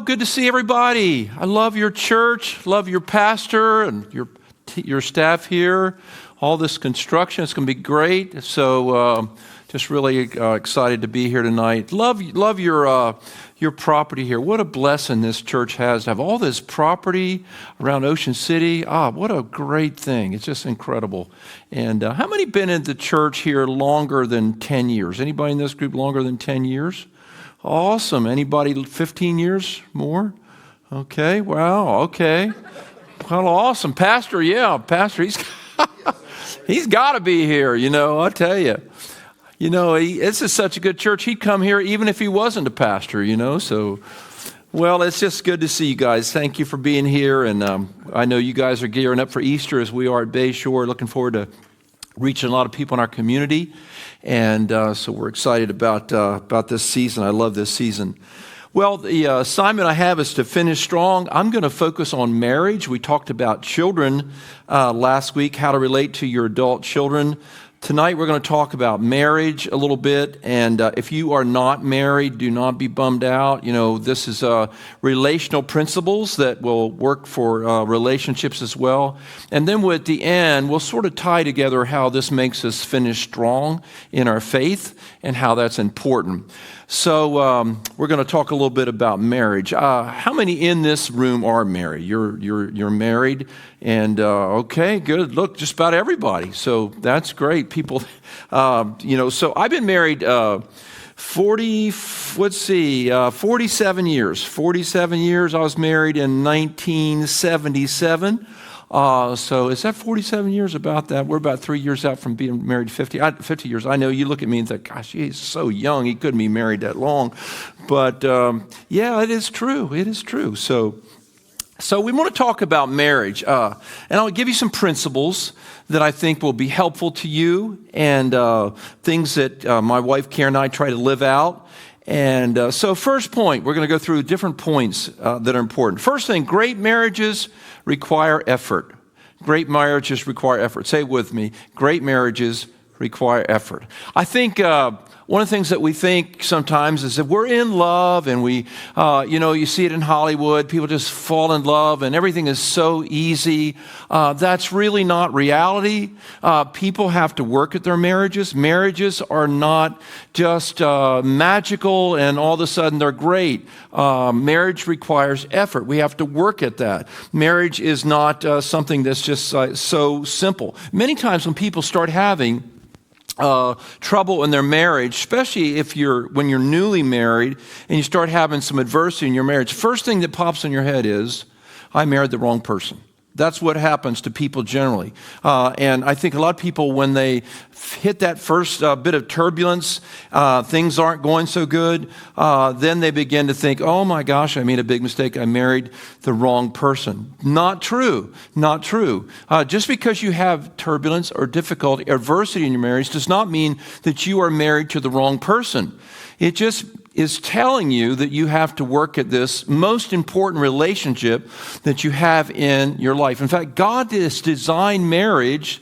good to see everybody. I love your church, love your pastor and your staff here. All this construction, it's going to be great. So just really excited to be here tonight. Love your property here. What a blessing this church has to have all this property around Ocean City. What a great thing. It's just incredible. And how many been in the church here longer than 10 years? Anybody in this group longer than 10 years? Awesome. Anybody 15 years more? Okay. Wow. Okay. Well, awesome. Pastor, he's got to be here, I'll tell you. This is such a good church. He'd come here even if he wasn't a pastor, so. Well, it's just good to see you guys. Thank you for being here. And I know you guys are gearing up for Easter as we are at Bayshore. Looking forward to reaching a lot of people in our community. And so we're excited about this season. I love this season. Well, the assignment I have is to finish strong. I'm going to focus on marriage. We talked about children last week, how to relate to your adult children. Tonight we're going to talk about marriage a little bit, and if you are not married, do not be bummed out. This is relational principles that will work for relationships as well. And then at the end, we'll sort of tie together how this makes us finish strong in our faith and how that's important. So we're going to talk a little bit about marriage. How many in this room are married? You're married, and okay, good. Look, just about everybody. So that's great. People, So I've been married 47 years. 47 years. I was married in 1977. So is that 47 years about that? We're about 3 years out from being married 50 years. I know you look at me and think, gosh, he's so young. He couldn't be married that long. But yeah, it is true. It is true. So we want to talk about marriage. And I'll give you some principles that I think will be helpful to you and things that my wife Karen and I try to live out. And so first point, we're going to go through different points that are important. First thing, great marriages require effort. Great marriages require effort. Say it with me. Great marriages require effort. I think one of the things that we think sometimes is that we're in love and we, you see it in Hollywood, people just fall in love and everything is so easy. That's really not reality. People have to work at their marriages. Marriages are not just magical and all of a sudden they're great. Marriage requires effort. We have to work at that. Marriage is not something that's just so simple. Many times when people start having trouble in their marriage, especially when you're newly married and you start having some adversity in your marriage, first thing that pops in your head is, I married the wrong person. That's what happens to people generally. And I think a lot of people, when they hit that first bit of turbulence, things aren't going so good, then they begin to think, oh my gosh, I made a big mistake. I married the wrong person. Not true. Not true. Just because you have turbulence or difficulty, adversity in your marriage does not mean that you are married to the wrong person. It just is telling you that you have to work at this most important relationship that you have in your life. In fact, God has designed marriage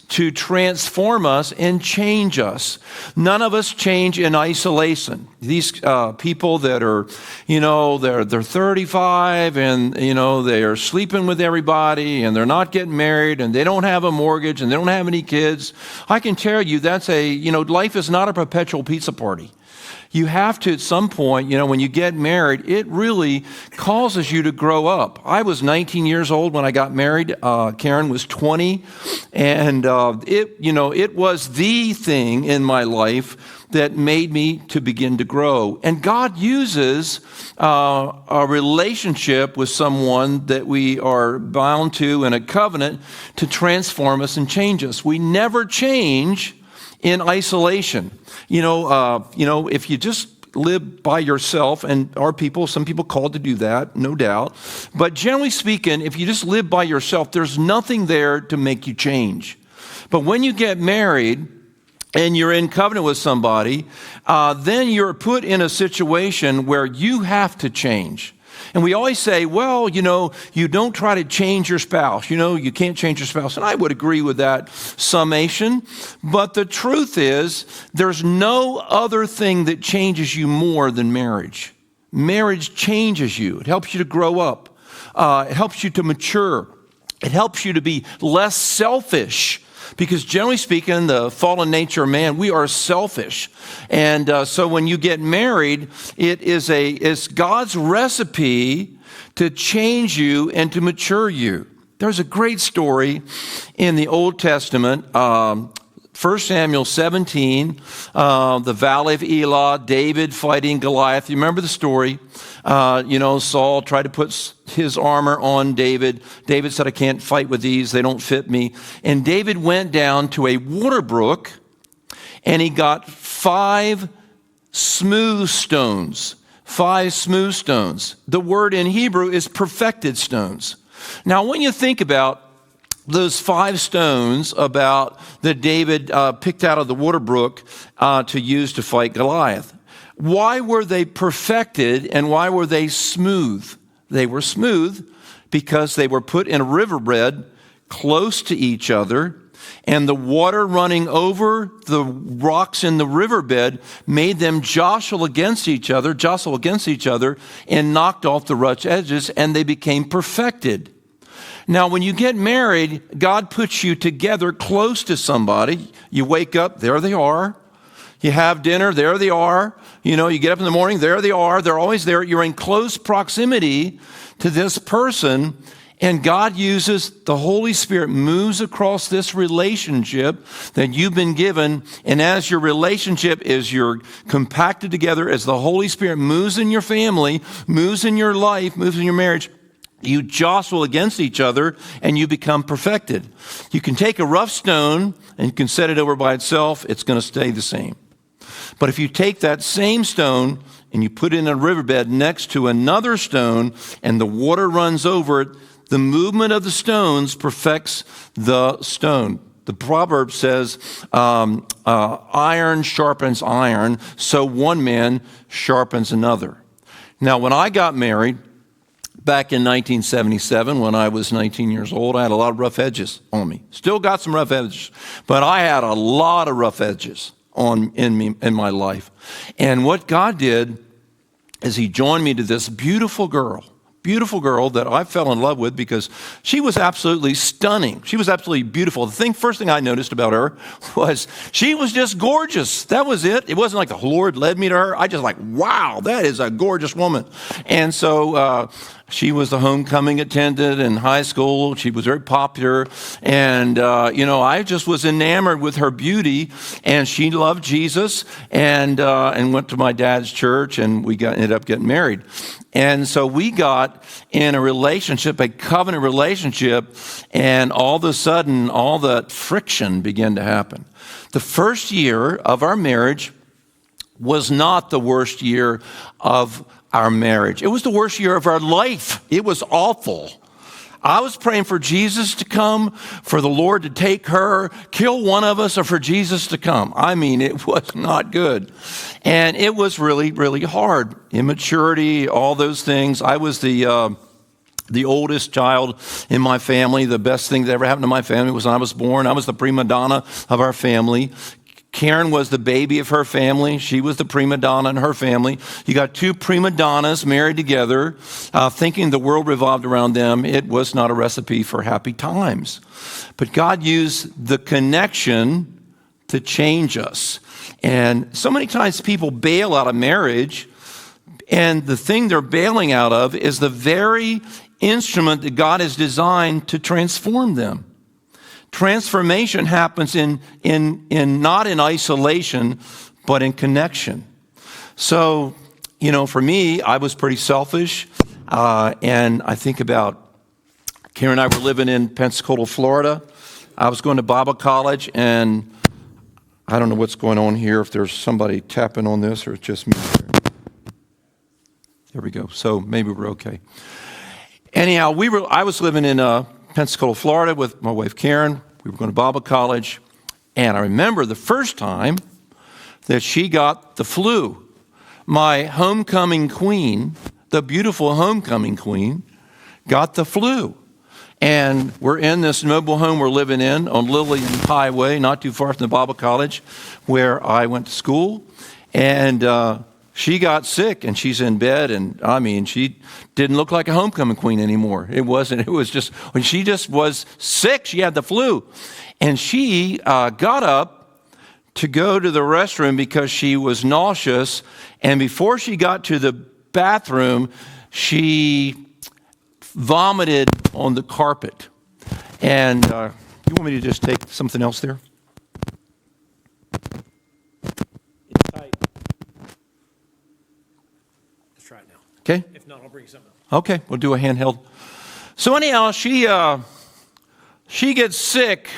to transform us and change us. None of us change in isolation. These people that are, they're 35 and, they are sleeping with everybody and they're not getting married and they don't have a mortgage and they don't have any kids. I can tell you that's life is not a perpetual pizza party. You have to, at some point, when you get married, it really causes you to grow up. I was 19 years old when I got married. Karen was 20. And it was the thing in my life that made me to begin to grow. And God uses a relationship with someone that we are bound to in a covenant to transform us and change us. We never change in isolation. If you just live by yourself, and some people called to do that, no doubt. But generally speaking, if you just live by yourself, there's nothing there to make you change. But when you get married and you're in covenant with somebody, then you're put in a situation where you have to change. And we always say, well, you don't try to change your spouse. You can't change your spouse. And I would agree with that summation. But the truth is, there's no other thing that changes you more than marriage. marriage changes you. It helps you to grow up. It helps you to mature. It helps you to be less selfish. Because generally speaking, the fallen nature of man, we are selfish. And so when you get married, it's God's recipe to change you and to mature you. There's a great story in the Old Testament, 1 Samuel 17, the Valley of Elah, David fighting Goliath. You remember the story? Saul tried to put his armor on David. David said, I can't fight with these. They don't fit me. And David went down to a water brook, and he got 5 smooth stones. 5 smooth stones. The word in Hebrew is perfected stones. Now, when you think about those 5 stones that David picked out of the water brook to use to fight Goliath, why were they perfected and why were they smooth? They were smooth because they were put in a riverbed close to each other, and the water running over the rocks in the riverbed made them jostle against each other, and knocked off the rough edges, and they became perfected. Now, when you get married, God puts you together close to somebody. You wake up, there they are. You have dinner, there they are. You get up in the morning, there they are. They're always there. You're in close proximity to this person, and God uses, the Holy Spirit moves across this relationship that you've been given, and as your relationship you're compacted together, as the Holy Spirit moves in your family, moves in your life, moves in your marriage, you jostle against each other and you become perfected. You can take a rough stone and you can set it over by itself. It's going to stay the same. But if you take that same stone and you put it in a riverbed next to another stone and the water runs over it, the movement of the stones perfects the stone. The proverb says, iron sharpens iron, so one man sharpens another. Now, when I got married, back in 1977, when I was 19 years old, I had a lot of rough edges on me. Still got some rough edges, but I had a lot of rough edges in my life. And what God did is He joined me to this beautiful girl that I fell in love with because she was absolutely stunning. She was absolutely beautiful. First thing I noticed about her was she was just gorgeous. That was it. It wasn't like the Lord led me to her. I just wow, that is a gorgeous woman. And so she was the homecoming attendant in high school. She was very popular. And, I just was enamored with her beauty. And she loved Jesus and went to my dad's church, and we ended up getting married. And so we got in a relationship, a covenant relationship, and all of a sudden, all that friction began to happen. The first year of our marriage was not the worst year of our marriage. It was the worst year of our life. It was awful. I was praying for Jesus to come, for the Lord to take her, kill one of us, or for Jesus to come. I mean, it was not good. And it was really, really hard. Immaturity, all those things. I was the oldest child in my family. The best thing that ever happened to my family was when I was born. I was the prima donna of our family. Karen was the baby of her family. She was the prima donna in her family. You got 2 prima donnas married together, thinking the world revolved around them. It was not a recipe for happy times. But God used the connection to change us. And so many times people bail out of marriage, and the thing they're bailing out of is the very instrument that God has designed to transform them. Transformation happens in not in isolation, but in connection. So, for me, I was pretty selfish. And I think about Karen and I were living in Pensacola, Florida. I was going to Bible college, and I don't know what's going on here, if there's somebody tapping on this or it's just me. There we go. So maybe we're okay. Anyhow, I was living in Pensacola, Florida with my wife, Karen. We were going to Bible college. And I remember the first time that she got the flu. My homecoming queen, the beautiful homecoming queen, got the flu. And we're in this mobile home we're living in on Lillian Highway, not too far from the Bible college where I went to school. And she got sick and she's in bed, and I mean, she didn't look like a homecoming queen anymore. It was just, when she just was sick, she had the flu. And she got up to go to the restroom because she was nauseous. And before she got to the bathroom, she vomited on the carpet. And you want me to just take something else there? It's tight. Let's try it now. Okay. If not, I'll bring something else. Okay, we'll do a handheld. So anyhow, she gets sick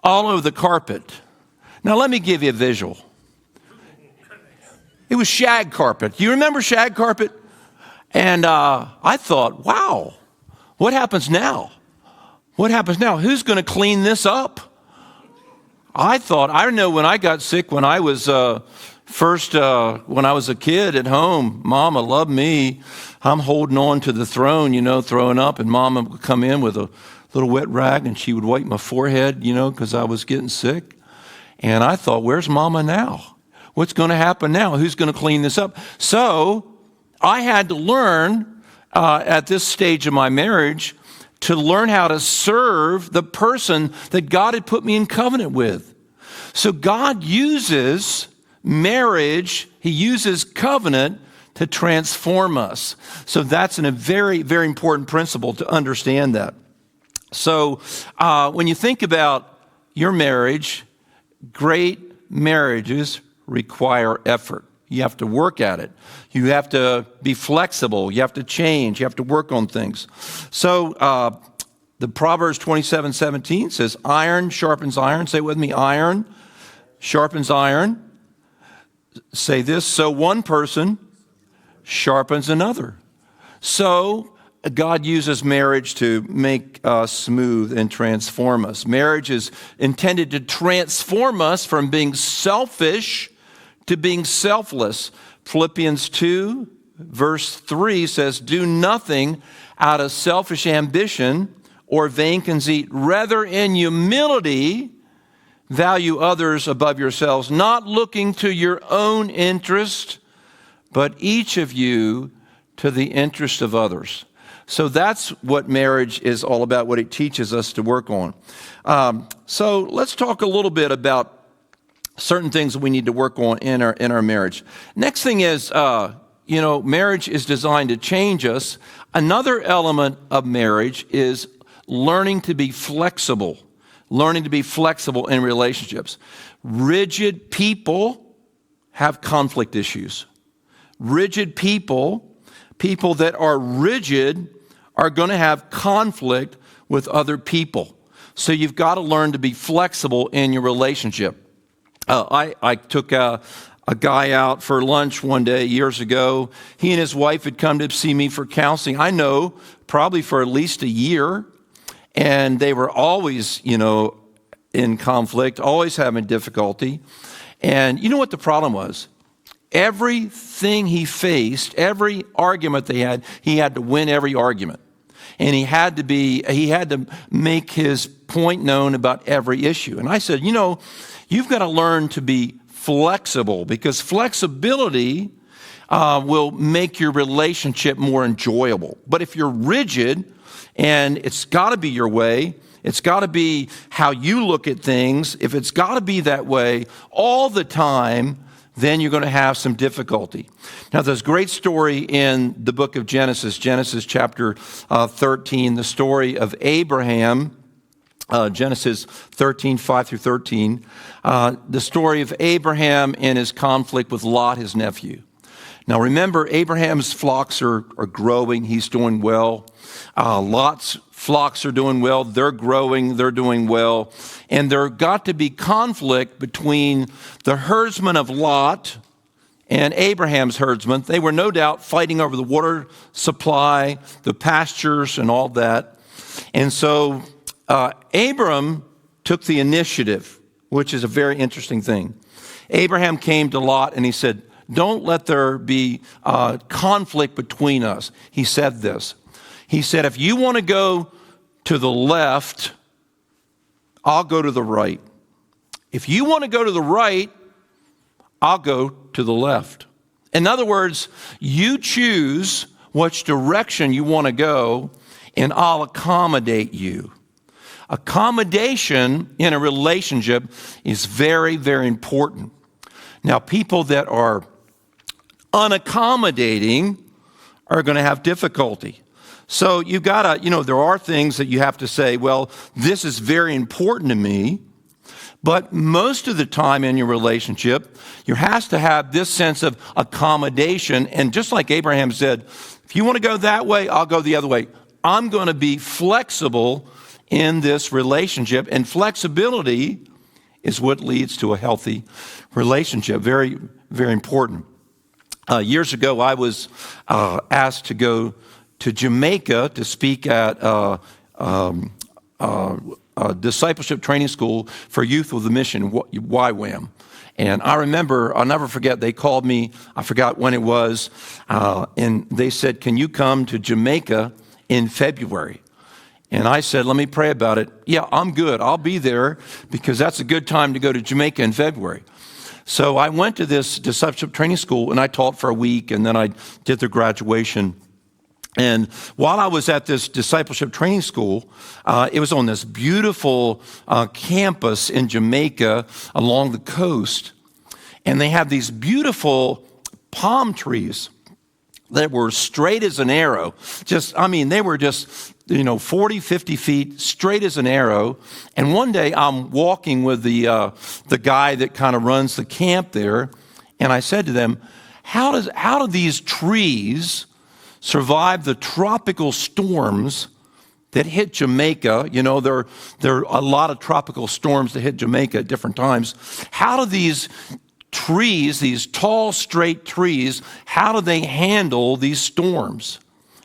all over the carpet. Now let me give you a visual. It was shag carpet. You remember shag carpet? And I thought, wow, what happens now? What happens now? Who's going to clean this up? I know when I got sick when I was when I was a kid at home, Mama loved me. I'm holding on to the throne, throwing up, and Mama would come in with a little wet rag and she would wipe my forehead, because I was getting sick. And I thought, where's Mama now? What's going to happen now? Who's going to clean this up? So I had to learn at this stage of my marriage to learn how to serve the person that God had put me in covenant with. So God uses marriage, He uses covenant to transform us. So that's a very, very important principle to understand that. So when you think about your marriage, great marriages require effort. You have to work at it. You have to be flexible. You have to change. You have to work on things. So the Proverbs 27:17 says, iron sharpens iron. Say it with me, iron sharpens iron. Say this, so one person sharpens another. So God uses marriage to make us smooth and transform us. Marriage is intended to transform us from being selfish to being selfless. Philippians 2, verse 3 says, do nothing out of selfish ambition or vain conceit. Rather, in humility, value others above yourselves, not looking to your own interest, but each of you to the interest of others. So that's what marriage is all about, what it teaches us to work on. So let's talk a little bit about certain things that we need to work on in our marriage. Next thing is, marriage is designed to change us. Another element of marriage is learning to be flexible in relationships. Rigid people have conflict issues. Rigid people that are rigid are going to have conflict with other people. So you've got to learn to be flexible in your relationship. I took a guy out for lunch one day years ago. He and his wife had come to see me for counseling. I know, probably for at least a year. And they were always, in conflict, always having difficulty. And you know what the problem was? Everything he faced, every argument they had, he had to win every argument. And he had to make his point known about every issue. And I said, you've got to learn to be flexible, because flexibility will make your relationship more enjoyable. But if you're rigid and it's got to be your way, it's got to be how you look at things, if it's got to be that way all the time, then you're going to have some difficulty. Now, there's a great story in the book of Genesis chapter 13, the story of Abraham. Genesis 13, 5 through 13, the story of Abraham and his conflict with Lot, his nephew. Now remember, Abraham's flocks are growing. He's doing well. Lot's flocks are doing well. They're growing. They're doing well. And there got to be conflict between the herdsmen of Lot and Abraham's herdsmen. They were no doubt fighting over the water supply, the pastures, and all that. And so Abram took the initiative, which is a very interesting thing. Abraham came to Lot and he said, don't let there be conflict between us. He said this. He said, if you want to go to the left, I'll go to the right. If you want to go to the right, I'll go to the left. In other words, you choose which direction you want to go, and I'll accommodate you. Accommodation in a relationship is very, very important. Now, people that are unaccommodating are going to have difficulty. So you've got to, there are things that you have to say, well, this is very important to me. But most of the time in your relationship, you has to have this sense of accommodation. And just like Abraham said, if you want to go that way, I'll go the other way. I'm going to be flexible in this relationship. And flexibility is what leads to a healthy relationship. Very, very important. Years ago, I was asked to go to Jamaica to speak at discipleship training school for youth with a mission, YWAM. And I remember, I'll never forget, they called me, I forgot when it was, and they said, can you come to Jamaica in February? And I said, let me pray about it. Yeah, I'm good. I'll be there because that's a good time to go to Jamaica in February. So I went to this discipleship training school and I taught for a week and then I did the graduation. And while I was at this discipleship training school, it was on this beautiful campus in Jamaica along the coast. And they have these beautiful palm trees that were straight as an arrow. They were just 40, 50 feet straight as an arrow. And one day I'm walking with the guy that kind of runs the camp there. And I said to them, how do these trees survive the tropical storms that hit Jamaica? There are a lot of tropical storms that hit Jamaica at different times. How do these trees, these tall, straight trees, how do they handle these storms?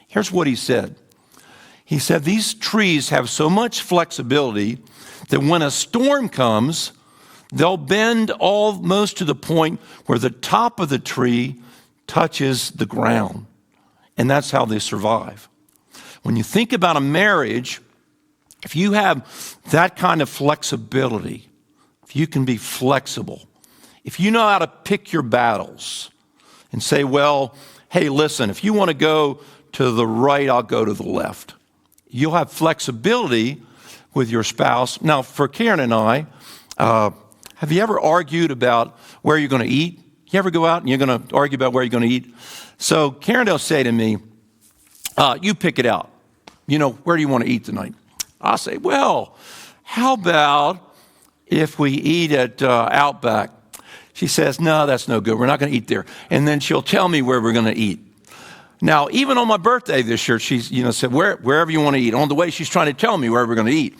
Here's what he said. He said, these trees have so much flexibility that when a storm comes, they'll bend almost to the point where the top of the tree touches the ground. And that's how they survive. When you think about a marriage, if you have that kind of flexibility, if you can be flexible, if you know how to pick your battles and say, well, hey, listen, if you want to go to the right, I'll go to the left. You'll have flexibility with your spouse. Now, for Karen and I, have you ever argued about where you're going to eat? You ever go out and you're going to argue about where you're going to eat? So Karen will say to me, you pick it out. Where do you want to eat tonight? I'll say, well, how about if we eat at Outback? She says, no, that's no good. We're not going to eat there. And then she'll tell me where we're going to eat. Now, even on my birthday this year, she's said, wherever you want to eat. On the way, she's trying to tell me where we're going to eat.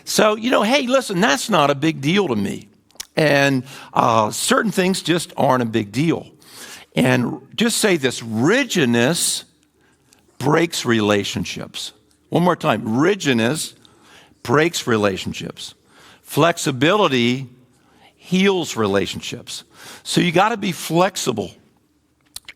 So, hey, listen, that's not a big deal to me. And certain things just aren't a big deal. And just say this, rigidness breaks relationships. One more time, rigidness breaks relationships. Flexibility heals relationships. So you got to be flexible.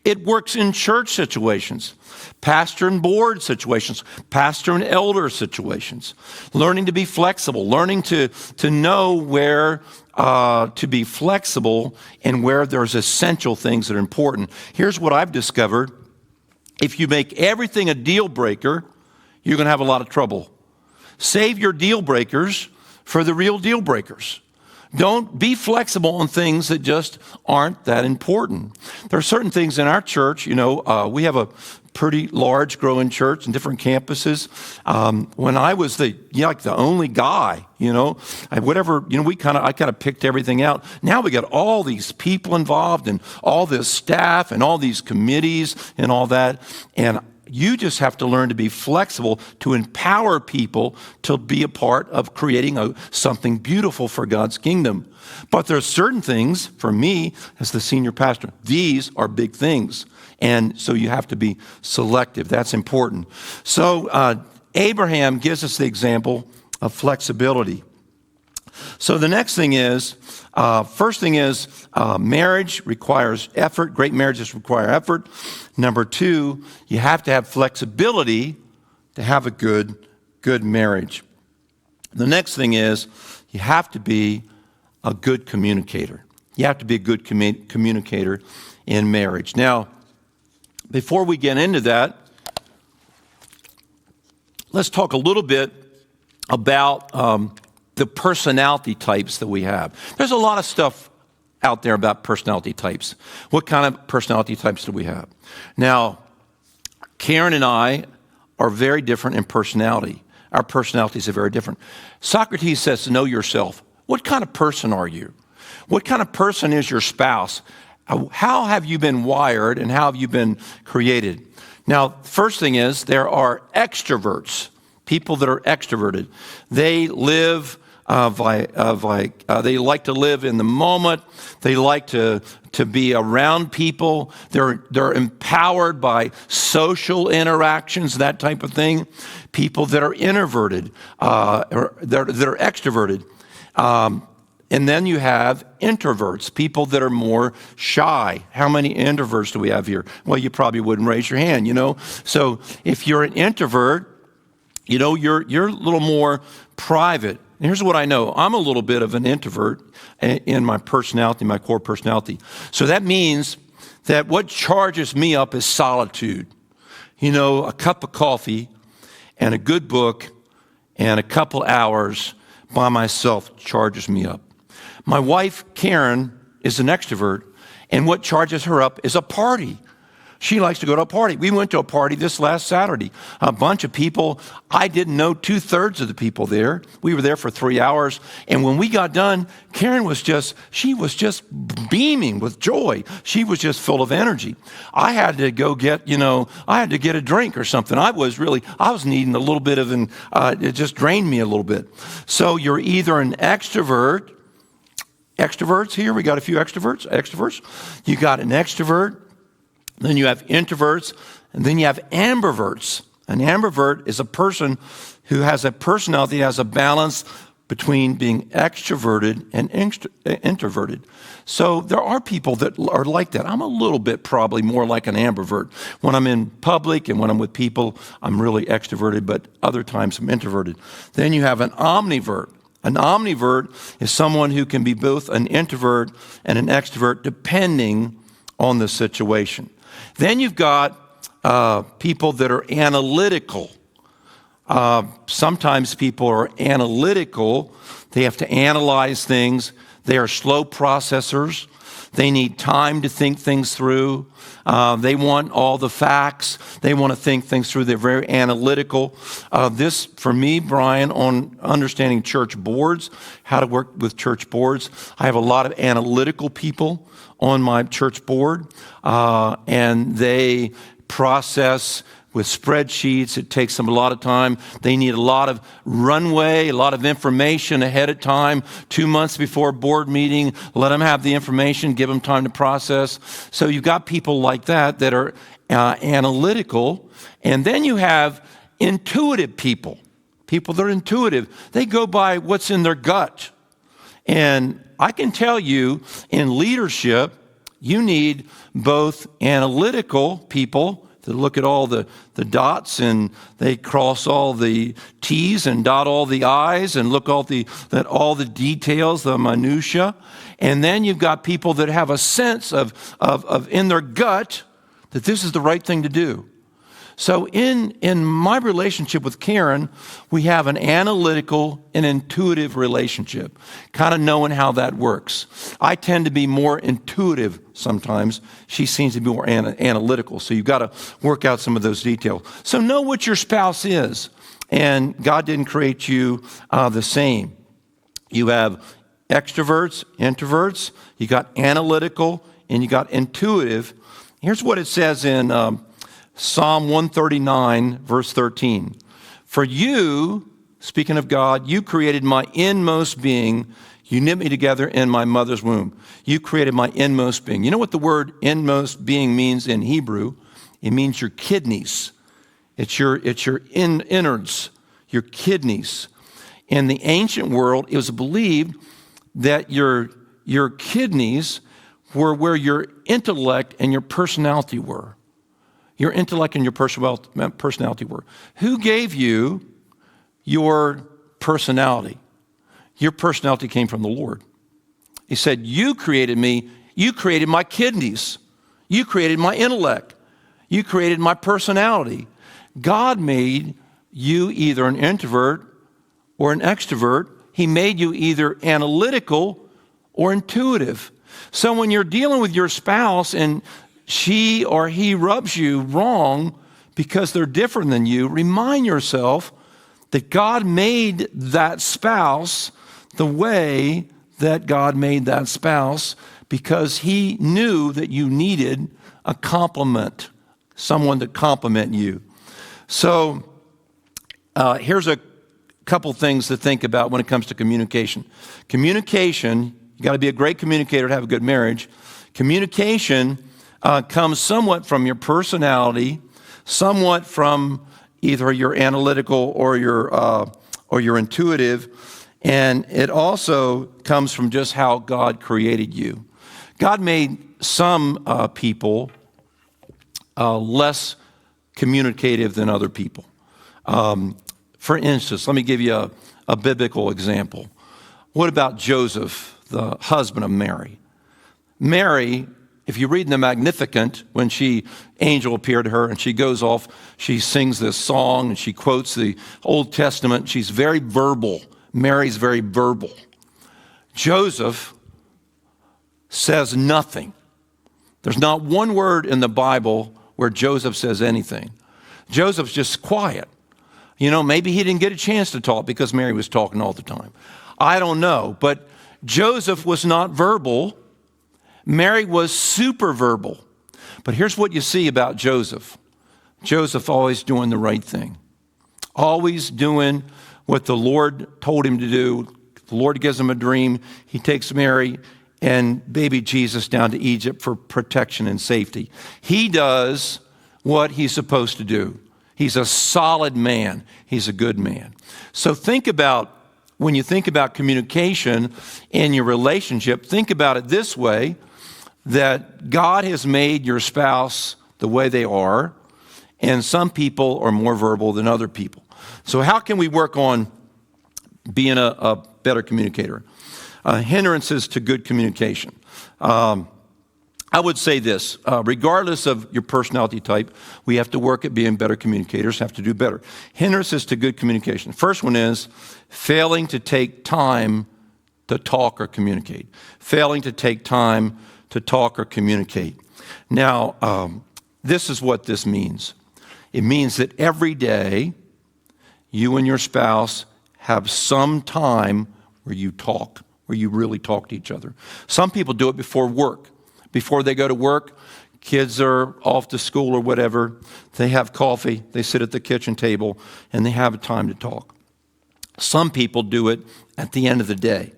It works in church situations, pastor and board situations, pastor and elder situations. Learning to be flexible, learning to know where to be flexible and where there's essential things that are important. Here's what I've discovered. If you make everything a deal breaker, you're going to have a lot of trouble. Save your deal breakers for the real deal breakers. Don't be flexible on things that just aren't that important. There are certain things in our church, we have a pretty large growing church in different campuses. When I was the only guy, I kind of picked everything out. Now we got all these people involved and all this staff and all these committees and all that. And you just have to learn to be flexible to empower people to be a part of creating something beautiful for God's kingdom. But there are certain things, for me as the senior pastor, these are big things. And so you have to be selective. That's important. So Abraham gives us the example of flexibility. So the next thing is, first thing is marriage requires effort. Great marriages require effort. Number two, you have to have flexibility to have a good marriage. The next thing is you have to be a good communicator. You have to be a good communicator in marriage. Now, before we get into that, let's talk a little bit about the personality types that we have. There's a lot of stuff out there about personality types. What kind of personality types do we have? Now, Karen and I are very different in personality. Our personalities are very different. Socrates says to know yourself. What kind of person are you? What kind of person is your spouse? How have you been wired and how have you been created? Now, first thing is there are extroverts, people that are extroverted. They live they like to live in the moment. They like to be around people. They're empowered by social interactions, that type of thing. People that are introverted, that are extroverted. And then you have introverts, people that are more shy. How many introverts do we have here? Well, you probably wouldn't raise your hand, So if you're an introvert, you're a little more private. And here's what I know. I'm a little bit of an introvert in my personality, my core personality. So that means that what charges me up is solitude. A cup of coffee and a good book and a couple hours by myself charges me up. My wife, Karen, is an extrovert, and what charges her up is a party. She likes to go to a party. We went to a party this last Saturday. A bunch of people. I didn't know 2/3 of the people there. We were there for 3 hours. And when we got done, Karen was just beaming with joy. She was just full of energy. I had to go get, a drink or something. I was needing a little bit of it just drained me a little bit. So you're either an extrovert. Extroverts here. We got a few extroverts. You got an extrovert. Then you have introverts, and then you have ambiverts. An ambivert is a person who has a personality that has a balance between being extroverted and introverted. So there are people that are like that. I'm a little bit probably more like an ambivert. When I'm in public and when I'm with people, I'm really extroverted, but other times I'm introverted. Then you have an omnivert. An omnivert is someone who can be both an introvert and an extrovert depending on the situation. Then you've got people that are analytical. Sometimes people are analytical. They have to analyze things. They are slow processors. They need time to think things through. They want all the facts. They want to think things through. They're very analytical. This, for me, Brian, on understanding church boards, how to work with church boards, I have a lot of analytical people on my church board, and they process with spreadsheets. It takes them a lot of time. They need a lot of runway, a lot of information ahead of time, 2 months before a board meeting. Let them have the information, give them time to process. So you've got people like that are analytical. And then you have intuitive people that are intuitive. They go by what's in their gut. And I can tell you, in leadership, you need both analytical people that look at all the dots and they cross all the T's and dot all the I's and look at all the details, the minutia. And then you've got people that have a sense of in their gut that this is the right thing to do. So in my relationship with Karen, we have an analytical and intuitive relationship, kind of knowing how that works. I tend to be more intuitive sometimes. She seems to be more analytical. So you've got to work out some of those details. So know what your spouse is. And God didn't create you the same. You have extroverts, introverts, you got analytical, and you got intuitive. Here's what it says in Psalm 139, verse 13. For you, speaking of God, you created my inmost being. You knit me together in my mother's womb. You created my inmost being. You know what the word inmost being means in Hebrew? It means your kidneys. It's your innards, your kidneys. In the ancient world, it was believed that your kidneys were where your intellect and your personality were. Your intellect and your personality were. Who gave you your personality? Your personality came from the Lord. He said, you created me. You created my kidneys. You created my intellect. You created my personality. God made you either an introvert or an extrovert. He made you either analytical or intuitive. So when you're dealing with your spouse and she or he rubs you wrong because they're different than you, remind yourself that God made that spouse the way that God made that spouse because he knew that you needed a complement, someone to complement you. So here's a couple things to think about when it comes to communication. Communication, you got to be a great communicator to have a good marriage. Communication comes somewhat from your personality, somewhat from either your analytical or your intuitive, and it also comes from just how God created you. God made some people less communicative than other people. For instance, let me give you a biblical example. What about Joseph, the husband of Mary? Mary, if you read in the Magnificat, when angel appeared to her and she goes off, she sings this song and she quotes the Old Testament. She's very verbal. Mary's very verbal. Joseph says nothing. There's not one word in the Bible where Joseph says anything. Joseph's just quiet. Maybe he didn't get a chance to talk because Mary was talking all the time. I don't know, but Joseph was not verbal. Mary was super verbal. But here's what you see about Joseph. Joseph always doing the right thing. Always doing what the Lord told him to do. The Lord gives him a dream. He takes Mary and baby Jesus down to Egypt for protection and safety. He does what he's supposed to do. He's a solid man. He's a good man. So when you think about communication in your relationship, think about it this way, that God has made your spouse the way they are, and some people are more verbal than other people. So how can we work on being a better communicator? Hindrances to good communication. I would say this, regardless of your personality type, we have to work at being better communicators, have to do better. Hindrances to good communication. First one is failing to take time to talk or communicate. Failing to take time to talk or communicate. Now, this is what this means. It means that every day, you and your spouse have some time where you talk, where you really talk to each other. Some people do it before work. Before they go to work, kids are off to school or whatever, they have coffee, they sit at the kitchen table, and they have a time to talk. Some people do it at the end of the day,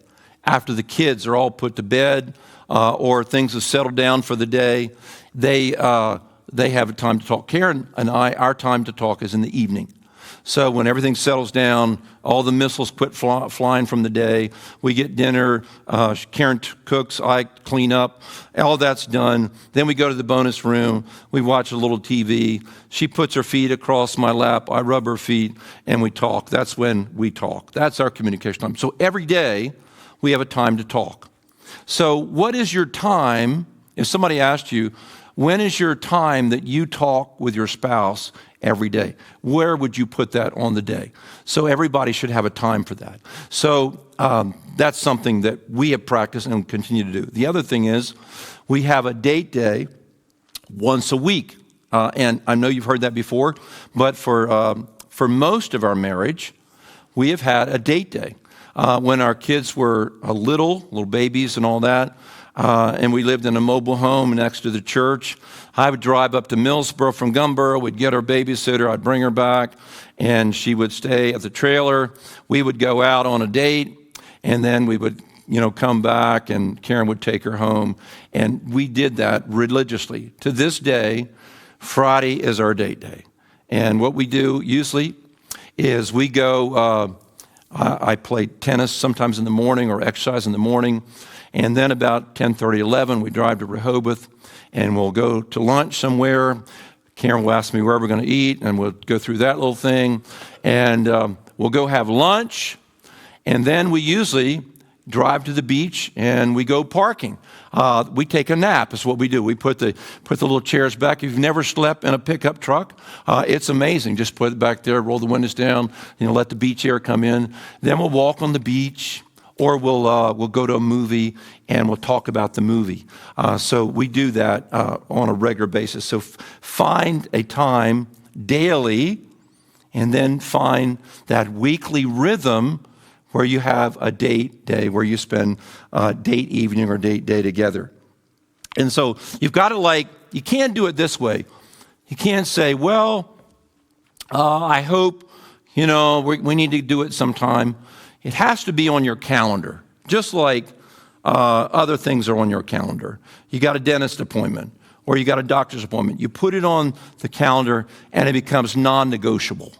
after the kids are all put to bed or things have settled down for the day. They have a time to talk. Karen and I, our time to talk is in the evening. So when everything settles down, all the missiles quit flying from the day, we get dinner, Karen cooks, I clean up, all that's done. Then we go to the bonus room, we watch a little TV. She puts her feet across my lap, I rub her feet, and we talk. That's when we talk. That's our communication time. So every day, we have a time to talk. So what is your time, if somebody asked you, when is your time that you talk with your spouse every day? Where would you put that on the day? So everybody should have a time for that. So that's something that we have practiced and continue to do. The other thing is we have a date day once a week. And I know you've heard that before, but for most of our marriage, we have had a date day. When our kids were little babies and all that, and we lived in a mobile home next to the church, I would drive up to Millsboro from Gumboro, we'd get our babysitter, I'd bring her back, and she would stay at the trailer. We would go out on a date, and then we would, come back, and Karen would take her home. And we did that religiously. To this day, Friday is our date day. And what we do usually is we go, I play tennis sometimes in the morning or exercise in the morning. And then about 10:30, 11, we drive to Rehoboth, and we'll go to lunch somewhere. Karen will ask me where we're going to eat, and we'll go through that little thing. And we'll go have lunch, and then we usually drive to the beach and we go parking. We take a nap is what we do. We put the little chairs back. If you've never slept in a pickup truck, it's amazing. Just put it back there, roll the windows down, let the beach air come in. Then we'll walk on the beach, or we'll go to a movie and we'll talk about the movie. So we do that on a regular basis. So find a time daily, and then find that weekly rhythm where you have a date day, where you spend date evening or date day together. And so you've got to you can't do it this way. You can't say, well, I hope, we need to do it sometime. It has to be on your calendar, just like other things are on your calendar. You got a dentist appointment or you got a doctor's appointment. You put it on the calendar and it becomes non-negotiable.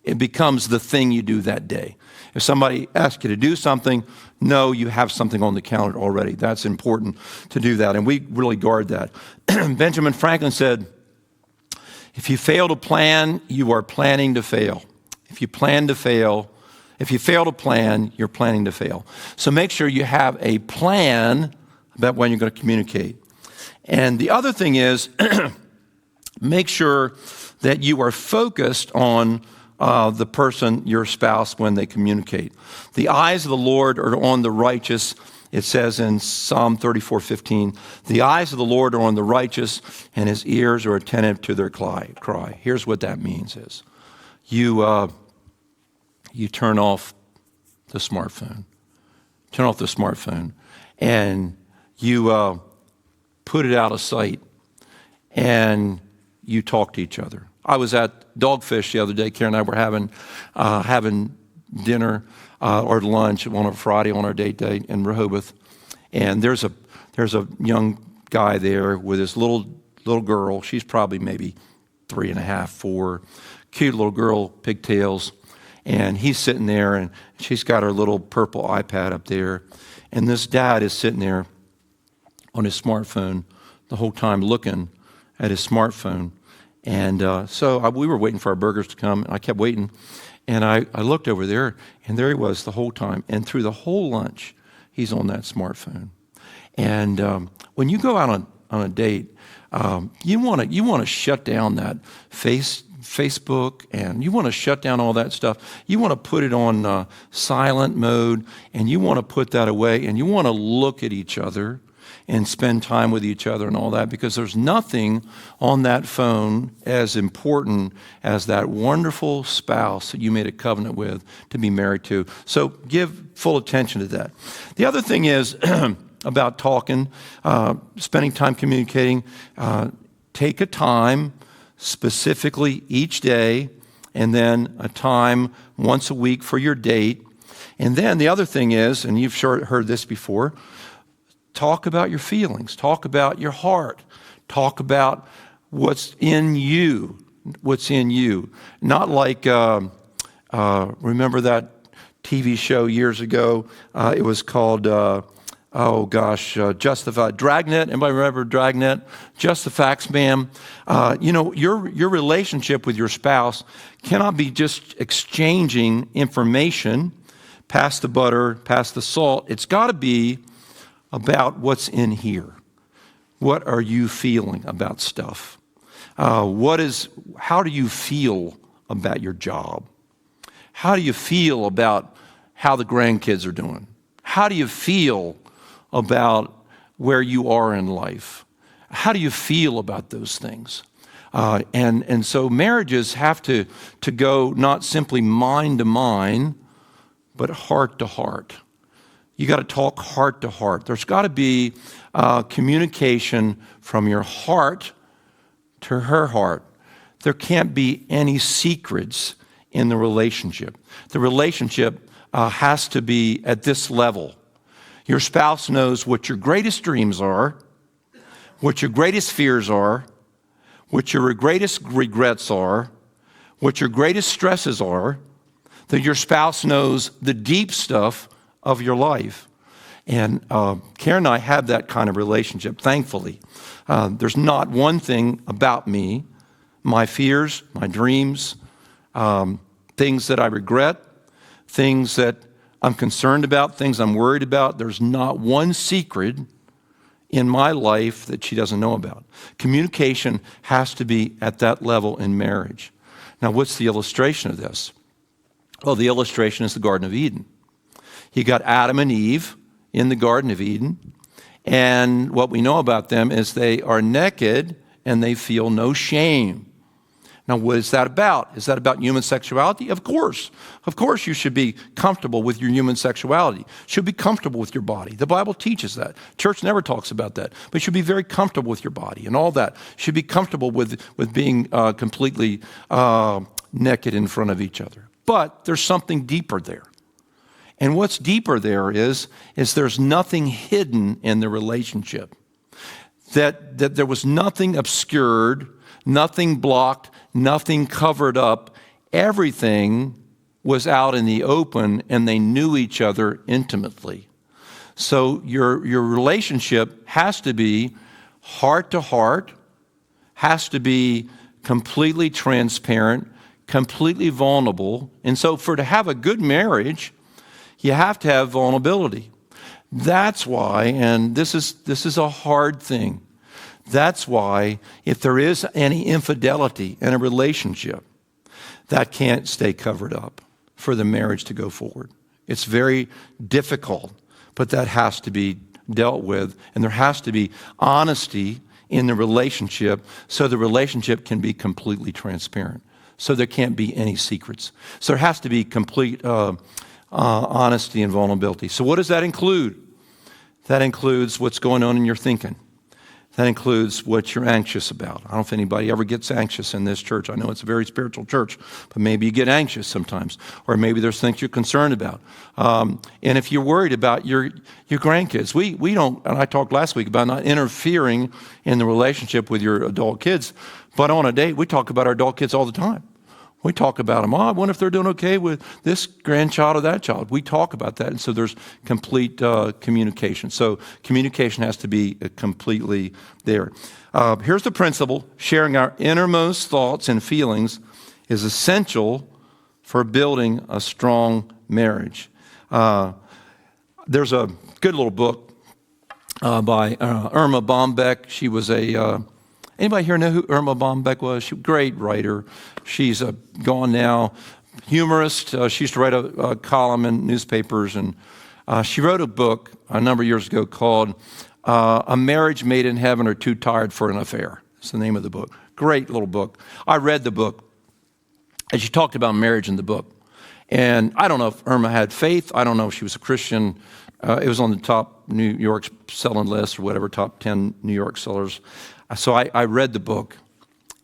It becomes the thing you do that day. If somebody asks you to do something, no, you have something on the calendar already. That's important to do that, and we really guard that. Benjamin Franklin said, if you fail to plan, you are planning to fail. If you fail to plan, you're planning to fail. So make sure you have a plan about when you're going to communicate. And the other thing is, make sure that you are focused on the person, your spouse, when they communicate. The eyes of the Lord are on the righteous. It says in Psalm 34:15, the eyes of the Lord are on the righteous, and his ears are attentive to their cry. Here's what that means is, you turn off the smartphone. Turn off the smartphone, and you put it out of sight, and you talk to each other. I was at Dogfish the other day. Karen and I were having dinner or lunch on a Friday on our date day in Rehoboth, and there's a young guy there with his little girl. She's probably maybe 3.5, 4, cute little girl, pigtails, and he's sitting there, and she's got her little purple iPad up there, and this dad is sitting there on his smartphone the whole time, looking at his smartphone. And so we were waiting for our burgers to come, and I kept waiting. And I looked over there, and there he was the whole time. And through the whole lunch, he's on that smartphone. And when you go out on a date, you want to shut down that Facebook, and you want to shut down all that stuff. You want to put it on silent mode, and you want to put that away, and you want to look at each other and spend time with each other and all that, because there's nothing on that phone as important as that wonderful spouse that you made a covenant with to be married to. So give full attention to that. The other thing is about talking, spending time communicating. Take a time specifically each day, and then a time once a week for your date. And then the other thing is, and you've sure heard this before, talk about your feelings. Talk about your heart. Talk about what's in you. What's in you. Not like, remember that TV show years ago? It was called, Justified. Dragnet. Anybody remember Dragnet? Just the Facts, ma'am. Your relationship with your spouse cannot be just exchanging information, pass the butter, pass the salt. It's got to be about what's in here. What are you feeling about stuff? How do you feel about your job? How do you feel about how the grandkids are doing? How do you feel about where you are in life? How do you feel about those things? And so marriages have to go not simply mind to mind, but heart to heart. You got to talk heart to heart. There's got to be communication from your heart to her heart. There can't be any secrets in the relationship. The relationship has to be at this level. Your spouse knows what your greatest dreams are, what your greatest fears are, what your greatest regrets are, what your greatest stresses are, that your spouse knows the deep stuff of your life. And Karen and I have that kind of relationship, thankfully. There's not one thing about me, my fears, my dreams, things that I regret, things that I'm concerned about, things I'm worried about. There's not one secret in my life that she doesn't know about. Communication has to be at that level in marriage. Now, what's the illustration of this? Well, the illustration is the Garden of Eden. You got Adam and Eve in the Garden of Eden, and what we know about them is they are naked and they feel no shame. Now, what is that about? Is that about human sexuality? Of course. Of course you should be comfortable with your human sexuality. Should be comfortable with your body. The Bible teaches that. Church never talks about that. But you should be very comfortable with your body and all that. Should be comfortable with being completely naked in front of each other. But there's something deeper there. And what's deeper there is there's nothing hidden in the relationship. That there was nothing obscured, nothing blocked, nothing covered up. Everything was out in the open, and they knew each other intimately. So your relationship has to be heart to heart, has to be completely transparent, completely vulnerable. And so to have a good marriage, you have to have vulnerability. That's why, and this is a hard thing, that's why if there is any infidelity in a relationship, that can't stay covered up for the marriage to go forward. It's very difficult, but that has to be dealt with, and there has to be honesty in the relationship so the relationship can be completely transparent. So there can't be any secrets. So there has to be complete honesty and vulnerability. So what does that include? That includes what's going on in your thinking. That includes what you're anxious about. I don't know if anybody ever gets anxious in this church. I know it's a very spiritual church, but maybe you get anxious sometimes, or maybe there's things you're concerned about. And if you're worried about your grandkids, we don't, and I talked last week about not interfering in the relationship with your adult kids, but on a date, we talk about our adult kids all the time. We talk about them. Oh, I wonder if they're doing okay with this grandchild or that child. We talk about that. And so there's complete communication. So communication has to be completely there. Here's the principle. Sharing our innermost thoughts and feelings is essential for building a strong marriage. There's a good little book by Erma Bombeck. She was anybody here know who Erma Bombeck was? She was a great writer. She's gone now, humorist. She used to write a column in newspapers, and she wrote a book a number of years ago called A Marriage Made in Heaven or Too Tired for an Affair. That's the name of the book. Great little book. I read the book, and she talked about marriage in the book. And I don't know if Irma had faith. I don't know if she was a Christian. It was on the top New York selling list or whatever, top 10 New York sellers. So I read the book,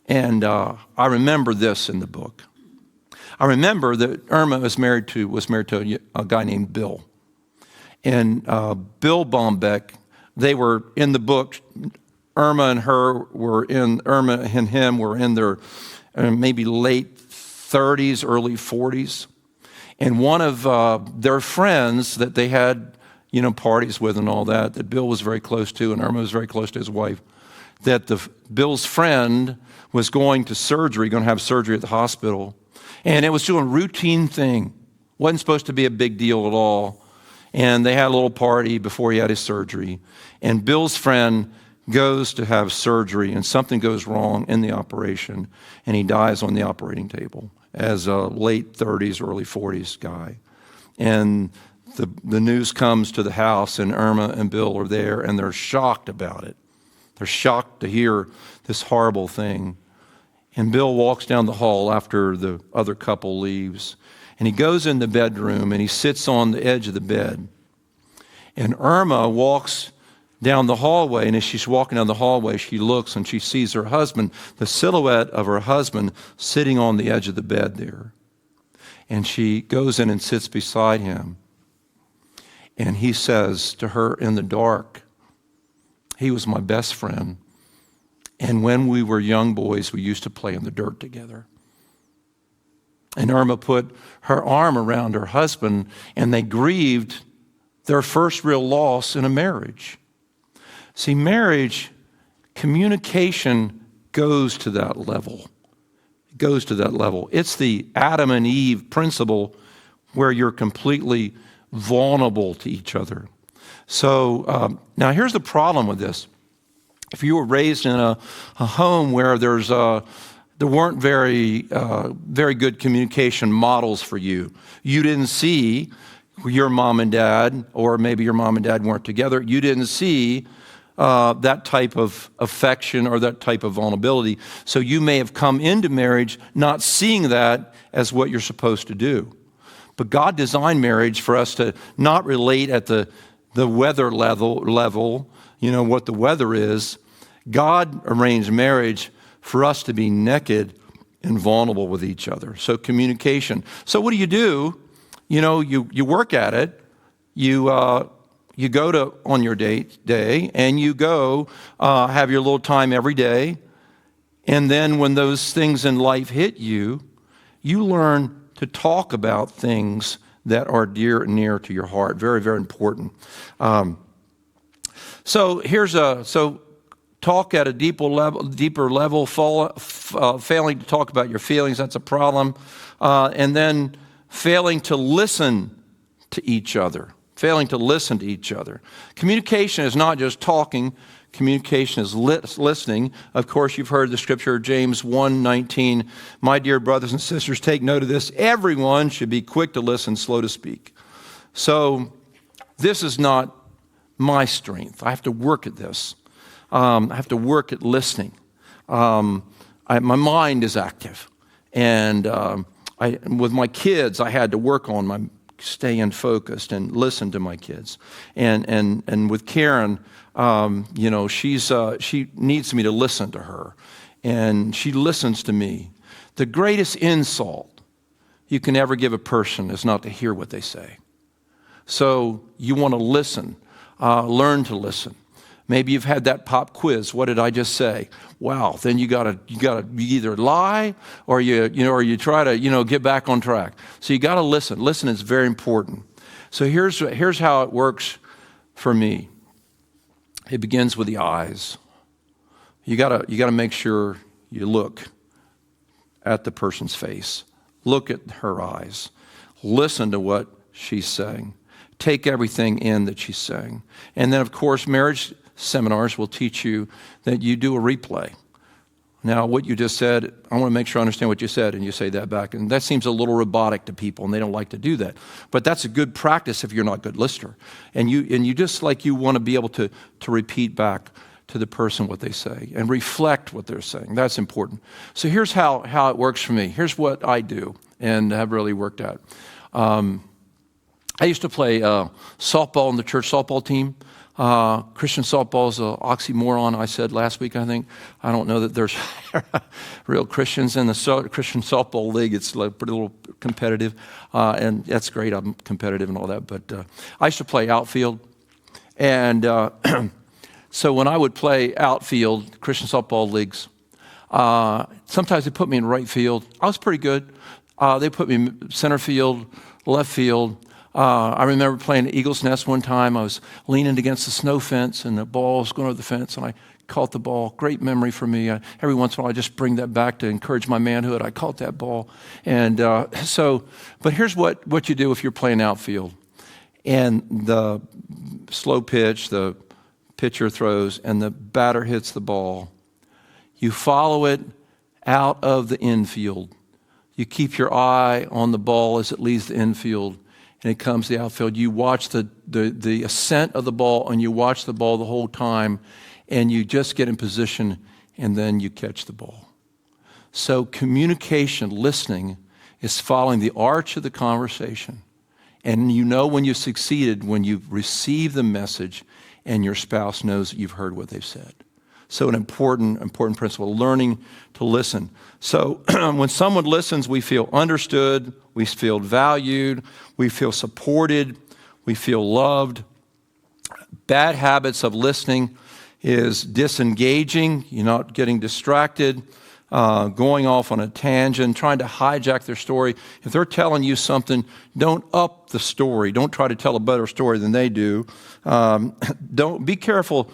and I remember this in the book. I remember that Irma was married to a guy named Bill. And Bill Bombeck, they were in the book. Irma and him were in their maybe late 30s, early 40s. And one of their friends that they had, parties with and all that Bill was very close to, and Irma was very close to his wife, that Bill's friend was going to have surgery at the hospital. And it was doing a routine thing. Wasn't supposed to be a big deal at all. And they had a little party before he had his surgery. And Bill's friend goes to have surgery, and something goes wrong in the operation, and he dies on the operating table as a late 30s, early 40s guy. And the news comes to the house, and Irma and Bill are there, and they're shocked about it. They're shocked to hear this horrible thing. And Bill walks down the hall after the other couple leaves. And he goes in the bedroom and he sits on the edge of the bed. And Irma walks down the hallway. And as she's walking down the hallway, she looks and she sees her husband, the silhouette of her husband, sitting on the edge of the bed there. And she goes in and sits beside him. And he says to her in the dark, "He was my best friend. And when we were young boys, we used to play in the dirt together." And Irma put her arm around her husband, and they grieved their first real loss in a marriage. See, marriage, communication goes to that level. It goes to that level. It's the Adam and Eve principle where you're completely vulnerable to each other. So now here's the problem with this. If you were raised in a home where there weren't very good communication models for you, you didn't see your mom and dad, or maybe your mom and dad weren't together, you didn't see that type of affection or that type of vulnerability. So you may have come into marriage not seeing that as what you're supposed to do. But God designed marriage for us to not relate at the weather level, what the weather is. God arranged marriage for us to be naked and vulnerable with each other. So communication. So what do? You work at it. You go to on your day, and you go have your little time every day. And then when those things in life hit you, you learn to talk about things that are dear and near to your heart. Very, very important. So talk at a deeper level. Failing to talk about your feelings, that's a problem. And then failing to listen to each other. Communication is not just talking. Communication is listening. Of course, you've heard the scripture, James 1:19. My dear brothers and sisters, take note of this. Everyone should be quick to listen, slow to speak. So this is not my strength. I have to work at this. I have to work at listening. My mind is active. And with my kids, I had to work on staying focused and listen to my kids. And with Karen, she needs me to listen to her, and she listens to me. The greatest insult you can ever give a person is not to hear what they say. So you want to listen, learn to listen. Maybe you've had that pop quiz. What did I just say? Wow. Then you either lie or you try to get back on track. So you got to listen. Listen is very important. So here's how it works for me. It begins with the eyes. You got to make sure you look at the person's face. Look at her eyes. Listen to what she's saying. Take everything in that she's saying. And then, of course, marriage seminars will teach you that you do a replay. Now, what you just said, I want to make sure I understand what you said, and you say that back. And that seems a little robotic to people, and they don't like to do that. But that's a good practice if you're not a good listener. And you just you want to be able to repeat back to the person what they say and reflect what they're saying. That's important. So here's how it works for me. Here's what I do and have really worked at. I used to play softball on the church softball team. Christian softball is an oxymoron, I said last week, I think. I don't know that there's real Christians in the Christian softball league. It's pretty little competitive, and that's great. I'm competitive and all that. But I used to play outfield. And so when I would play outfield, Christian softball leagues, sometimes they put me in right field. I was pretty good. They put me in center field, left field. I remember playing at Eagle's Nest one time. I was leaning against the snow fence, and the ball was going over the fence, and I caught the ball. Great memory for me. Every once in a while, I just bring that back to encourage my manhood. I caught that ball. And but here's what you do if you're playing outfield. And the slow pitch, the pitcher throws, and the batter hits the ball. You follow it out of the infield. You keep your eye on the ball as it leaves the infield. And it comes to the outfield. You watch the ascent of the ball, and you watch the ball the whole time, and you just get in position, and then you catch the ball. So communication, listening, is following the arch of the conversation. And you know when you've succeeded, when you've received the message, and your spouse knows that you've heard what they've said. So an important principle, learning to listen. So when someone listens, we feel understood, we feel valued, we feel supported, we feel loved. Bad habits of listening is disengaging, you're not getting distracted, going off on a tangent, trying to hijack their story. If they're telling you something, don't up the story. Don't try to tell a better story than they do. Don't be careful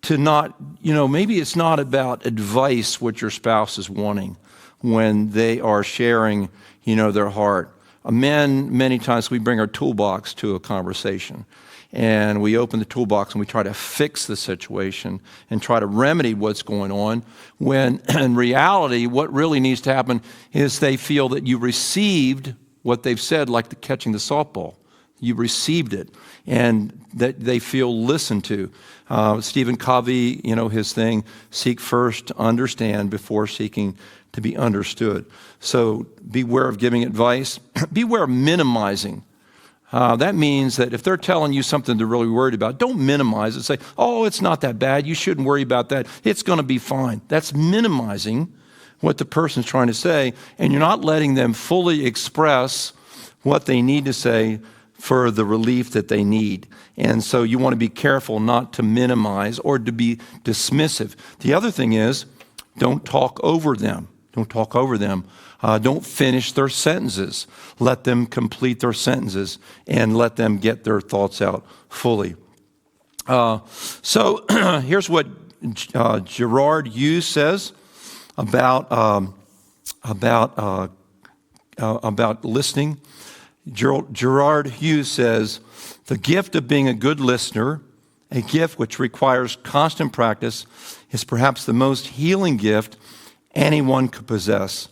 to not, maybe it's not about advice what your spouse is wanting when they are sharing, their heart. men, many times we bring our toolbox to a conversation. And we open the toolbox and we try to fix the situation and try to remedy what's going on, when in reality, what really needs to happen is they feel that you received what they've said, like catching the softball. You received it, and that they feel listened to. Stephen Covey, his thing, seek first to understand before seeking to be understood. So beware of giving advice. Beware of minimizing. That means that if they're telling you something they're really worried about, don't minimize it. Say, oh, it's not that bad. You shouldn't worry about that. It's going to be fine. That's minimizing what the person's trying to say, and you're not letting them fully express what they need to say for the relief that they need. And so you want to be careful not to minimize or to be dismissive. The other thing is, don't talk over them. Don't talk over them. Don't finish their sentences. Let them complete their sentences and let them get their thoughts out fully. So here's what Gerard Hughes says about listening. Gerard Hughes says, the gift of being a good listener, a gift which requires constant practice, is perhaps the most healing gift anyone could possess.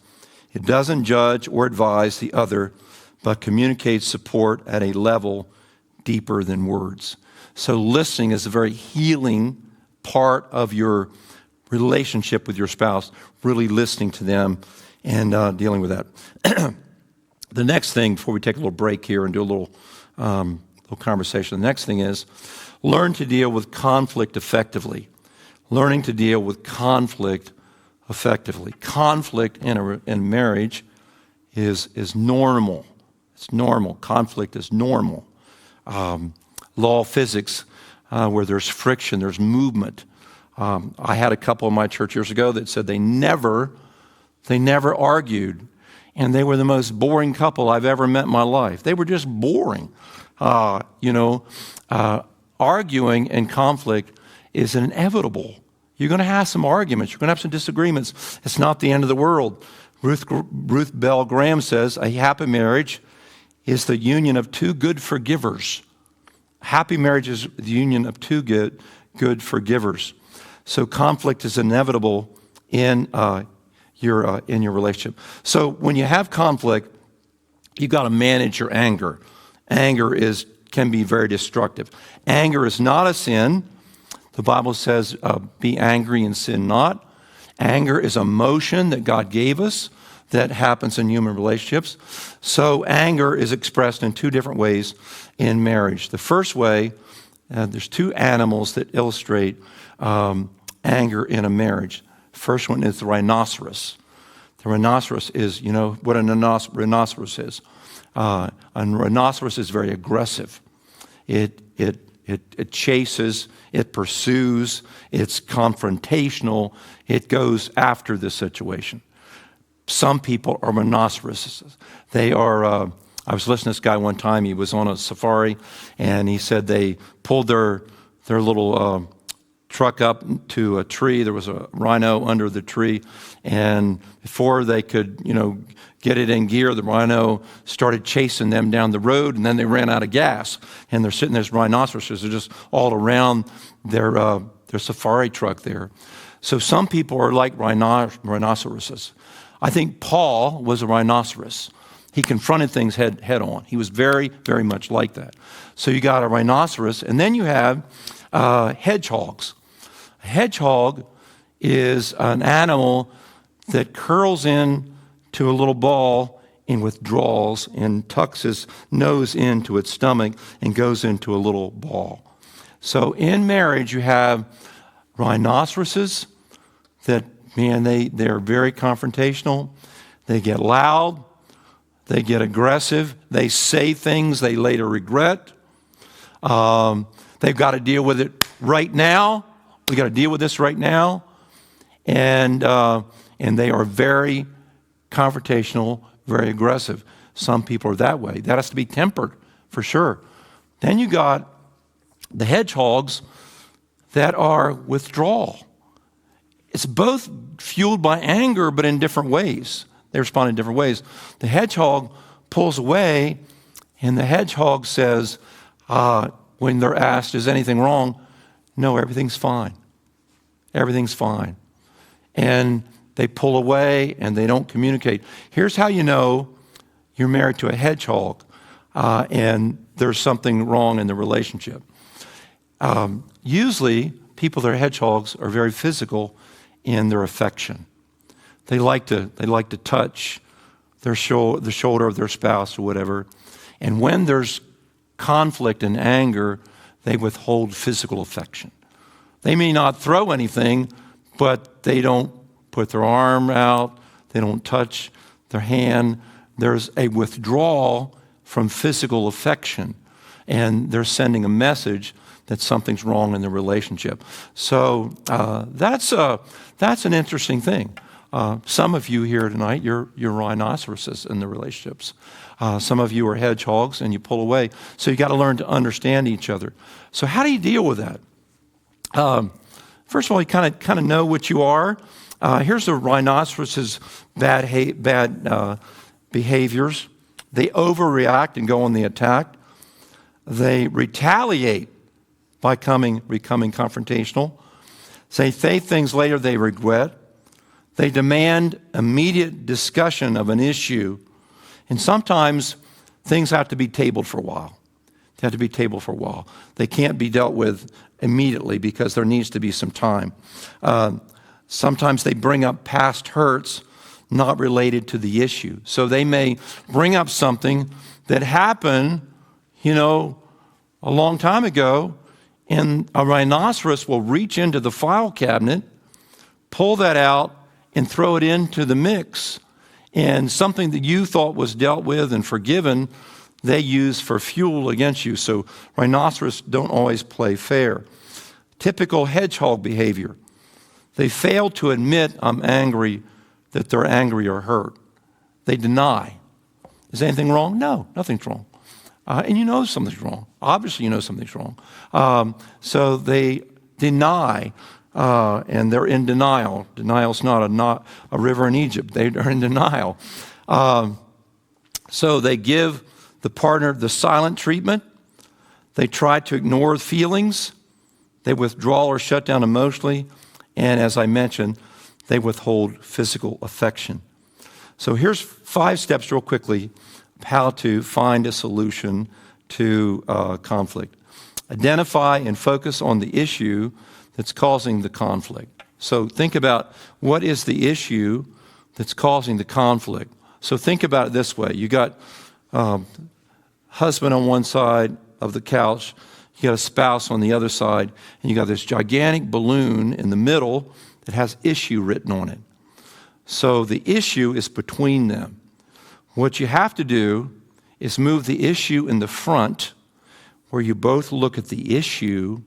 It doesn't judge or advise the other, but communicates support at a level deeper than words. So listening is a very healing part of your relationship with your spouse, really listening to them and dealing with that. The next thing, before we take a little break here and do a little conversation, the next thing is learn to deal with conflict effectively. Learning to deal with conflict effectively. Conflict in marriage is normal. It's normal. Conflict is normal. Law of physics, where there's friction, there's movement. I had a couple in my church years ago that said they never argued. And they were the most boring couple I've ever met in my life. They were just boring. Arguing and conflict is inevitable. You're going to have some arguments. You're going to have some disagreements. It's not the end of the world. Ruth Bell Graham says, a happy marriage is the union of two good forgivers. Happy marriage is the union of two good forgivers. So conflict is inevitable in your relationship. So when you have conflict, you've got to manage your anger. Anger can be very destructive. Anger is not a sin. The Bible says, be angry and sin not. Anger is emotion that God gave us that happens in human relationships. So anger is expressed in two different ways in marriage. The first way, there's two animals that illustrate anger in a marriage. First one is the rhinoceros. The rhinoceros is, what a rhinoceros is. A rhinoceros is very aggressive. It chases, it pursues, it's confrontational, it goes after the situation. Some people are rhinoceroses. They are, I was listening to this guy one time, he was on a safari, and he said they pulled their little truck up to a tree. There was a rhino under the tree, and before they could, get it in gear, the rhino started chasing them down the road, and then they ran out of gas. And they're sitting there as rhinoceroses. They're just all around their safari truck there. So some people are like rhinoceroses. I think Paul was a rhinoceros. He confronted things head on. He was very, very much like that. So you got a rhinoceros, and then you have hedgehogs. A hedgehog is an animal that curls in to a little ball and withdraws and tucks his nose into its stomach and goes into a little ball. So in marriage, you have rhinoceroses that, they're very confrontational. They get loud. They get aggressive. They say things they later regret. They've got to deal with it right now. We got to deal with this right now. And they are very confrontational, very aggressive. Some people are that way. That has to be tempered, for sure. Then you got the hedgehogs that are withdrawal. It's both fueled by anger, but in different ways. They respond in different ways. The hedgehog pulls away, and the hedgehog says, when they're asked, is anything wrong? No, everything's fine. Everything's fine. And they pull away and they don't communicate. Here's how you know you're married to a hedgehog and there's something wrong in the relationship. Usually, people that are hedgehogs are very physical in their affection. They like to touch the shoulder of their spouse or whatever. And when there's conflict and anger, they withhold physical affection. They may not throw anything, but they don't put their arm out. They don't touch their hand. There's a withdrawal from physical affection, and they're sending a message that something's wrong in the relationship. So that's an interesting thing. Some of you here tonight, you're rhinoceroses in the relationships. Some of you are hedgehogs and you pull away. So you got to learn to understand each other. So how do you deal with that? First of all, you kind of know what you are. Here's the rhinoceroses' bad behaviors. They overreact and go on the attack. They retaliate by becoming confrontational. They say things later they regret. They demand immediate discussion of an issue. And sometimes things have to be tabled for a while. They have to be tabled for a while. They can't be dealt with immediately because there needs to be some time. Sometimes they bring up past hurts not related to the issue. So they may bring up something that happened, a long time ago, and a rhinoceros will reach into the file cabinet, pull that out, and throw it into the mix. And something that you thought was dealt with and forgiven, they use for fuel against you. So rhinoceros don't always play fair. Typical hedgehog behavior. They fail to admit I'm angry, that they're angry or hurt. They deny. Is anything wrong? No, nothing's wrong. And you know something's wrong. Obviously you know something's wrong. So they deny, and they're in denial. Denial's not a river in Egypt. They are in denial. So they give the partner the silent treatment. They try to ignore feelings. They withdraw or shut down emotionally. And as I mentioned, they withhold physical affection. So here's 5 steps real quickly of how to find a solution to conflict. Identify and focus on the issue that's causing the conflict. So think about what is the issue that's causing the conflict. So think about it this way. You got husband on one side of the couch, you got a spouse on the other side, and you got this gigantic balloon in the middle that has issue written on it. So the issue is between them. What you have to do is move the issue in the front where you both look at the issue,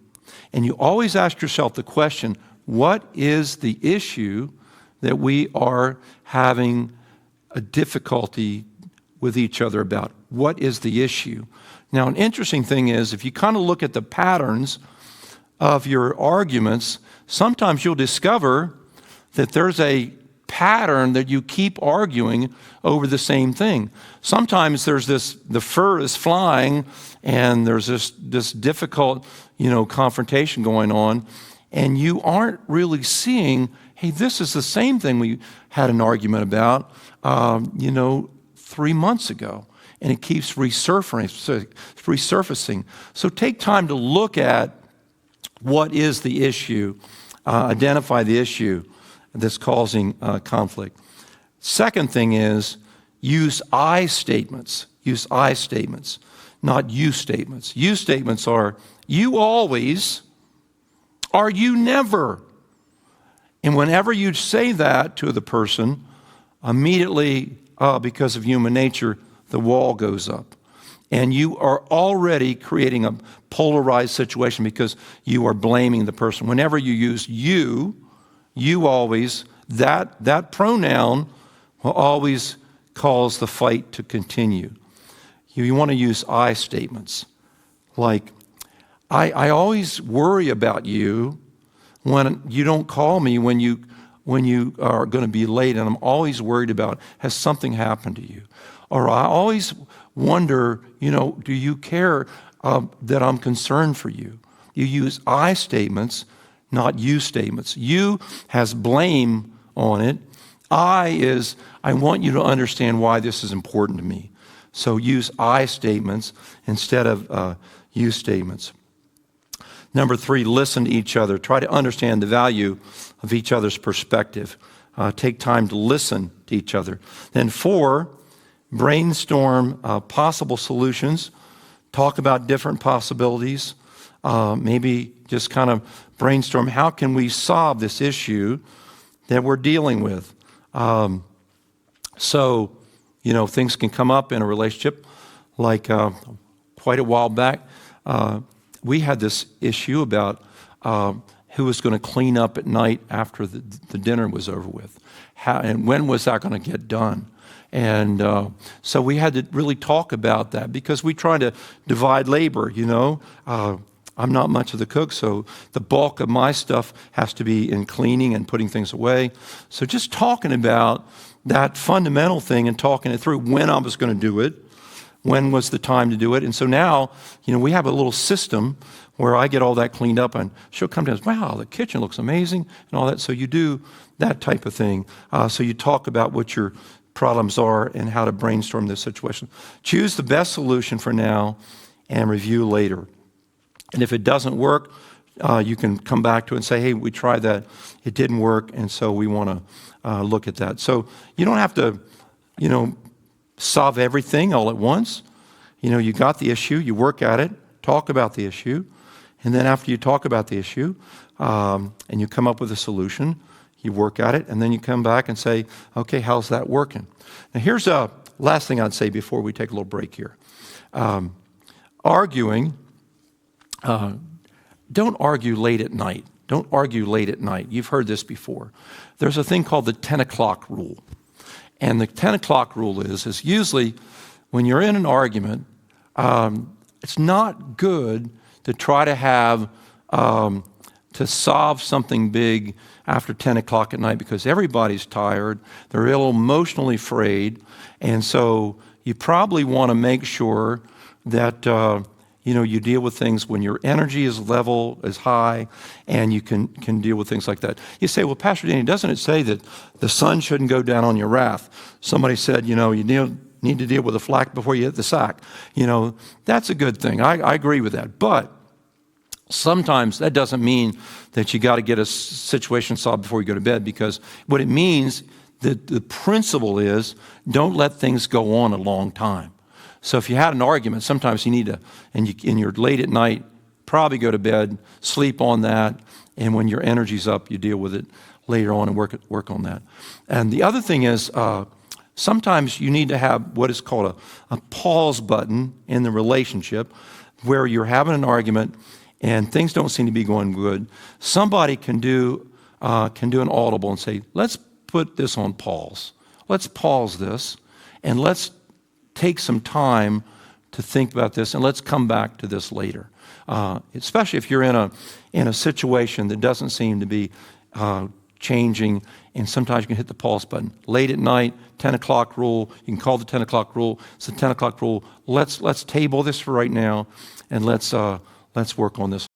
and you always ask yourself the question, what is the issue that we are having a difficulty with each other about? What is the issue? Now, an interesting thing is, if you kind of look at the patterns of your arguments, sometimes you'll discover that there's a pattern that you keep arguing over the same thing. Sometimes there's the fur is flying, and there's this difficult, confrontation going on, and you aren't really seeing, hey, this is the same thing we had an argument about, 3 months ago. And it keeps resurfacing. So take time to look at what is the issue, identify the issue that's causing conflict. Second thing is use I statements. Use I statements, not you statements. You statements are you always, or you never. And whenever you say that to the person, immediately, because of human nature, the wall goes up. And you are already creating a polarized situation because you are blaming the person. Whenever you use you always, that pronoun will always cause the fight to continue. You want to use I statements. Like, I always worry about you when you don't call me when you when you are going to be late, and I'm always worried about, has something happened to you? Or I always wonder, do you care that I'm concerned for you? You use I statements, not you statements. You has blame on it. I is, I want you to understand why this is important to me. So use I statements instead of you statements. Number 3, listen to each other. Try to understand the value of each other's perspective. Take time to listen to each other. Then 4, brainstorm possible solutions. Talk about different possibilities. Maybe just kind of brainstorm, how can we solve this issue that we're dealing with? So, things can come up in a relationship. Like quite a while back, we had this issue about who was going to clean up at night after the dinner was over with. And when was that going to get done? And so we had to really talk about that because we try to divide labor, I'm not much of the cook, so the bulk of my stuff has to be in cleaning and putting things away. So just talking about that fundamental thing and talking it through, when I was going to do it, when was the time to do it. And so now, we have a little system where I get all that cleaned up and she'll come down and say, wow, the kitchen looks amazing and all that. So you do that type of thing. So you talk about what your problems are and how to brainstorm this situation. Choose the best solution for now and review later. And if it doesn't work, you can come back to it and say, hey, we tried that. It didn't work, and so we want to look at that. So you don't have to, solve everything all at once. You got the issue, you work at it, talk about the issue, and then after you talk about the issue and you come up with a solution, you work at it, and then you come back and say, okay, how's that working? Now here's a last thing I'd say before we take a little break here. Arguing, don't argue late at night. Don't argue late at night. You've heard this before. There's a thing called the 10 o'clock rule. And the 10 o'clock rule is usually when you're in an argument, it's not good to try to have, to solve something big after 10 o'clock at night because everybody's tired. They're a little emotionally frayed. And so you probably want to make sure that you deal with things when your energy is level, is high, and you can deal with things like that. You say, well, Pastor Danny, doesn't it say that the sun shouldn't go down on your wrath? Somebody said, you need to deal with the flack before you hit the sack. That's a good thing. I agree with that. But sometimes that doesn't mean that you got to get a situation solved before you go to bed, because what it means, the principle is, don't let things go on a long time. So if you had an argument, sometimes you need to, and you're late at night, probably go to bed, sleep on that, and when your energy's up, you deal with it later on and work on that. And the other thing is, sometimes you need to have what is called a pause button in the relationship, where you're having an argument and things don't seem to be going good. Somebody can do an audible and say, let's put this on pause. Let's pause this, and let's take some time to think about this, and let's come back to this later. Especially if you're in a situation that doesn't seem to be changing, and sometimes you can hit the pause button. Late at night, 10 o'clock rule, you can call the 10 o'clock rule. It's the 10 o'clock rule. Let's table this for right now, and let's work on this